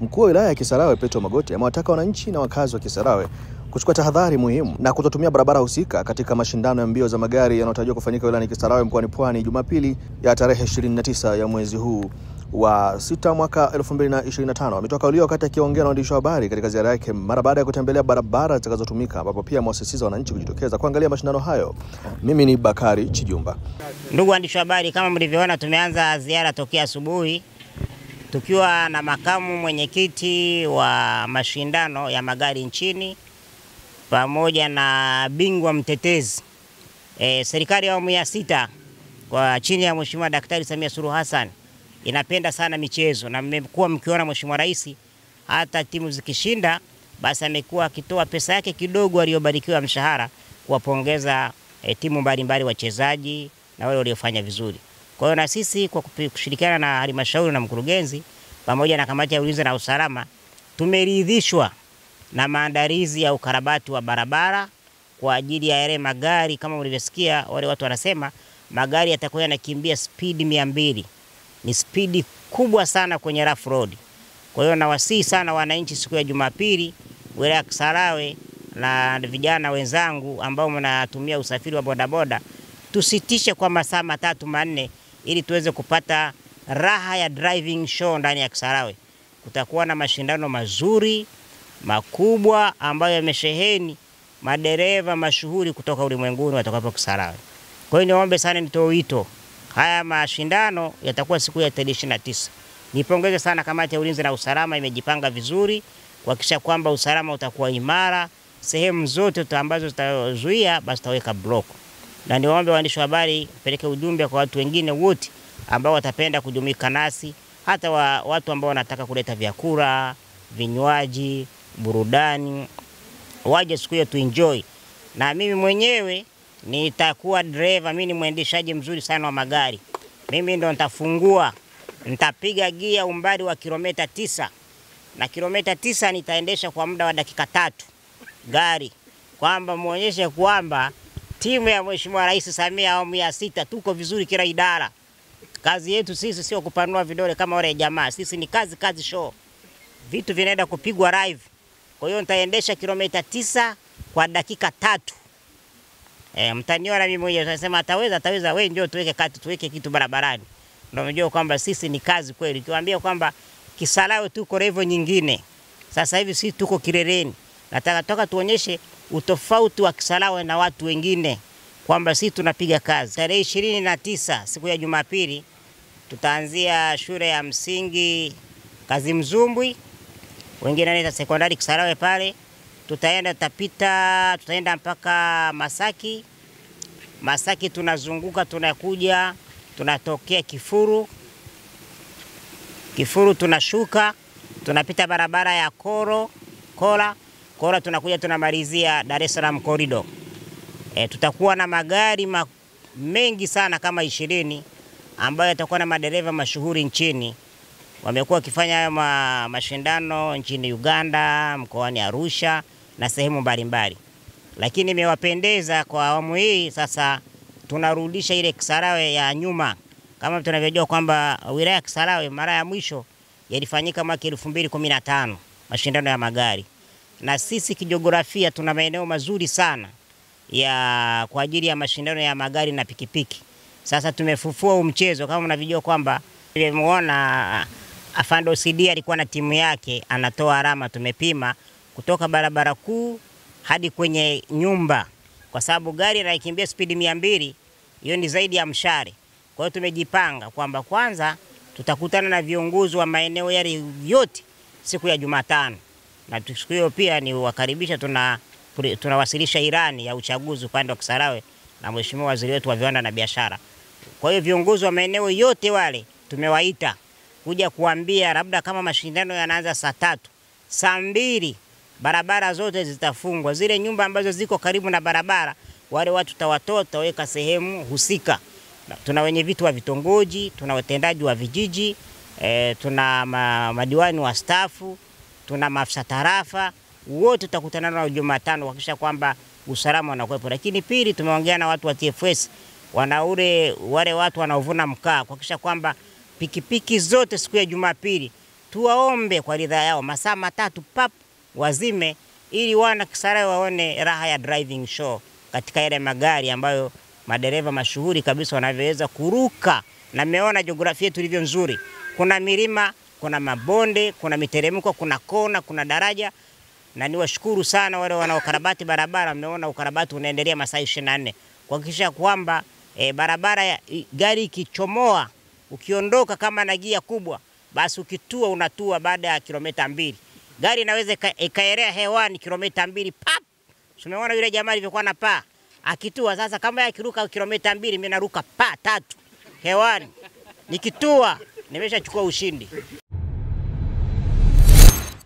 Mkuu wa wilaya ya Kisarawe Petro Magoti amewataka wananchi na wakazi wa Kisarawe kuchukua tahadhari muhimu na kutotumia barabara husika katika mashindano ya mbio za magari yanayotarajiwa kufanyika wilayani Kisarawe mkoani Pwani Jumapili ya tarehe 29 ya mwezi huu wa 6 mwaka 2025. Ametoa kauli wakati akiongea na waandishi wa habari katika ziara yake mara baada ya kutembelea barabara zitakazotumika, ambapo pia amewasisitiza wananchi kujitokeza kuangalia mashindano hayo. Mimi ni Bakari Chijumba. Ndugu waandishi wa habari, kama mlivyoona tumeanza ziara tokea asubuhi tukiwa na makamu mwenyekiti wa mashindano ya magari nchini pamoja na bingwa mtetezi. Serikali ya awamu ya 6 kwa chini ya Mheshimiwa Daktari Samia Suluhu Hassan inapenda sana michezo, na mmekuwa mkiona Mheshimiwa Rais hata timu zikishinda basi amekuwa akitoa pesa yake kidogo aliyobarikiwa mshahara kuwapongeza timu mbalimbali, wachezaji na wale waliofanya vizuri. Kwa hiyo na sisi kwa kushirikiana na halmashauri na mkurugenzi pamoja na kamati ya ulinzi na usalama tumeridhishwa na maandalizi ya ukarabati wa barabara kwa ajili ya yale magari. Kama mlivyosikia wale watu wanasema magari yatakuwa yanakimbia speed 200. Ni speed kubwa sana kwenye rough road. Kwa hiyo nawasihi sana wananchi siku ya Jumapili wilaya ya Kisarawe na vijana wenzangu ambao mnatumia usafiri wa bodaboda tusitishe kwa masaa 3-4 ili tuweze kupata raha ya driving show ndani ya Kisarawe. Kutakuwa na mashindano mazuri makubwa ambayo yamesheheni madereva mashuhuri kutoka ulimwenguni watakapo Kisarawe. Kwa hiyo niombe sana, nitoe wito, haya mashindano yatakuwa siku ya 29. Nipongeze sana kamati ya ulinzi na usalama, imejipanga vizuri kuhakikisha kwamba usalama utakuwa imara. Sehemu zote ambazo zitazuia basi taweka block. Na niombe waandishi wa habari peleke ujumbe kwa watu wengine wote ambao watapenda kujumuika nasi, hata watu ambao wanataka kuleta vyakula, vinywaji, burudani, waje siku hiyo tu enjoy. Na mimi mwenyewe nitakuwa driver, mimi ni mwendeshaji mzuri sana wa magari. Mimi ndo nitafungua, nitapiga gia umbali wa kilomita 9. Na kilomita 9 nitaendesha kwa muda wa dakika 3 gari, kwamba muonyeshe kwamba timu ya Mheshimiwa Rais Samia awamu ya 6 tuko vizuri kila idara. Kazi yetu sisi sio kupanua vidole kama wale jamaa. Sisi ni kazi show. Vitu vinaenda kupigwa live. Kwa hiyo nitaendesha kilomita 9 kwa dakika 3. Mtaniona mimi mwenyewe nasema ataweza, wewe njoo tuweke kitu barabarani. Ndio mjue kwamba sisi ni kazi kweli. Nikiwaambia kwamba Kisarawe tuko level nyingine. Sasa hivi sisi tuko kileleni. Nataka tuonyeshe utofauti wa Kisarawe na watu wengine kwamba sisi tunapiga kazi. Tarehe 29 siku ya Jumapili tutaanzia shule ya msingi Kazimzumbwi, wengine wanaita sekondari Kisarawe pale. Tutaenda mpaka Masaki. Masaki tunazunguka, tunakuja, tunatokea Kifuru. Kifuru tunashuka, tunapita barabara ya Kola tunakuja tunamalizia Dar es Salaam corridor. Tutakuwa na magari mengi sana kama 20 ambayo yatakuwa na madereva mashuhuri nchini. Wamekuwa wakifanya mashindano nchini Uganda, mkoani Arusha na sehemu mbalimbali. Lakini imewapendeza kwa awamu hii sasa tunarudisha ile Kisarawe ya nyuma. Kama tunavyojua kwamba wilaya ya Kisarawe mara ya mwisho yalifanyika mwaka 2015 mashindano ya magari. Na sisi kijiografia tuna maeneo mazuri sana kwa ajili ya mashindano ya magari na pikipiki. Sasa tumefufua mchezo kama mnavyojua kwamba tumemuona Afando CD alikuwa na timu yake anatoa alama, tumepima kutoka barabara kuu hadi kwenye nyumba, kwa sababu gari inakimbia speed 200, hiyo ni zaidi ya mshare. Kwa hiyo tumejipanga kwamba kwanza tutakutana na viongozi wa maeneo yale yote siku ya Jumatano. Na siku hiyo pia ni wakaribisha, tunawasilisha ilani ya uchaguzi upande wa Kisarawe na Mheshimiwa Waziri wetu wa viwanda na biashara. Kwa hiyo viongozi wa maeneo yote wale tumewaita kuja kuambia labda kama mashindano yanaanza saa 3, saa 2 barabara zote zitafungwa. Zile nyumba ambazo ziko karibu na barabara wale watu tutaweka sehemu husika. Tuna wenye vitu wa vitongoji, tuna watendaji wa vijiji, tuna madiwani wa stafu, tuna maafisa tarafa, wote tutakutana nao Jumatano kuhakikisha kwamba usalama unakuwepo. Lakini pili, tumeongea na watu wa TFS, wale watu wanaovuna mkaa kuhakikisha kwamba pikipiki zote siku ya Jumapili tuwaombe kwa ridhaa yao masaa 3 pap wazime, ili wana Kisarawe waone raha ya driving show katika yale magari ambayo madereva mashuhuri kabisa wanavyoweza kuruka. Na meona jiografia yetu ilivyo nzuri. Kuna milima, kuna mabonde, kuna miteremko, kuna kona, kuna daraja. Na niwashukuru sana wale wanaokarabati barabara. Meona ukarabati unaendelea masaa 24 kuhakikisha kwamba barabara gari ikichomoa, ukiondoka kama na gia kubwa, basi ukitua unatua baada ya kilomita 2. Gari inaweza ikaelea hewani kilomita 2 pap. Tumeona yule jamaa alivyokuwa na paa akitua. Sasa kama akiruka kilomita 2, mimi naruka paa 3 hewani. Nikitua nimeshachukua ushindi.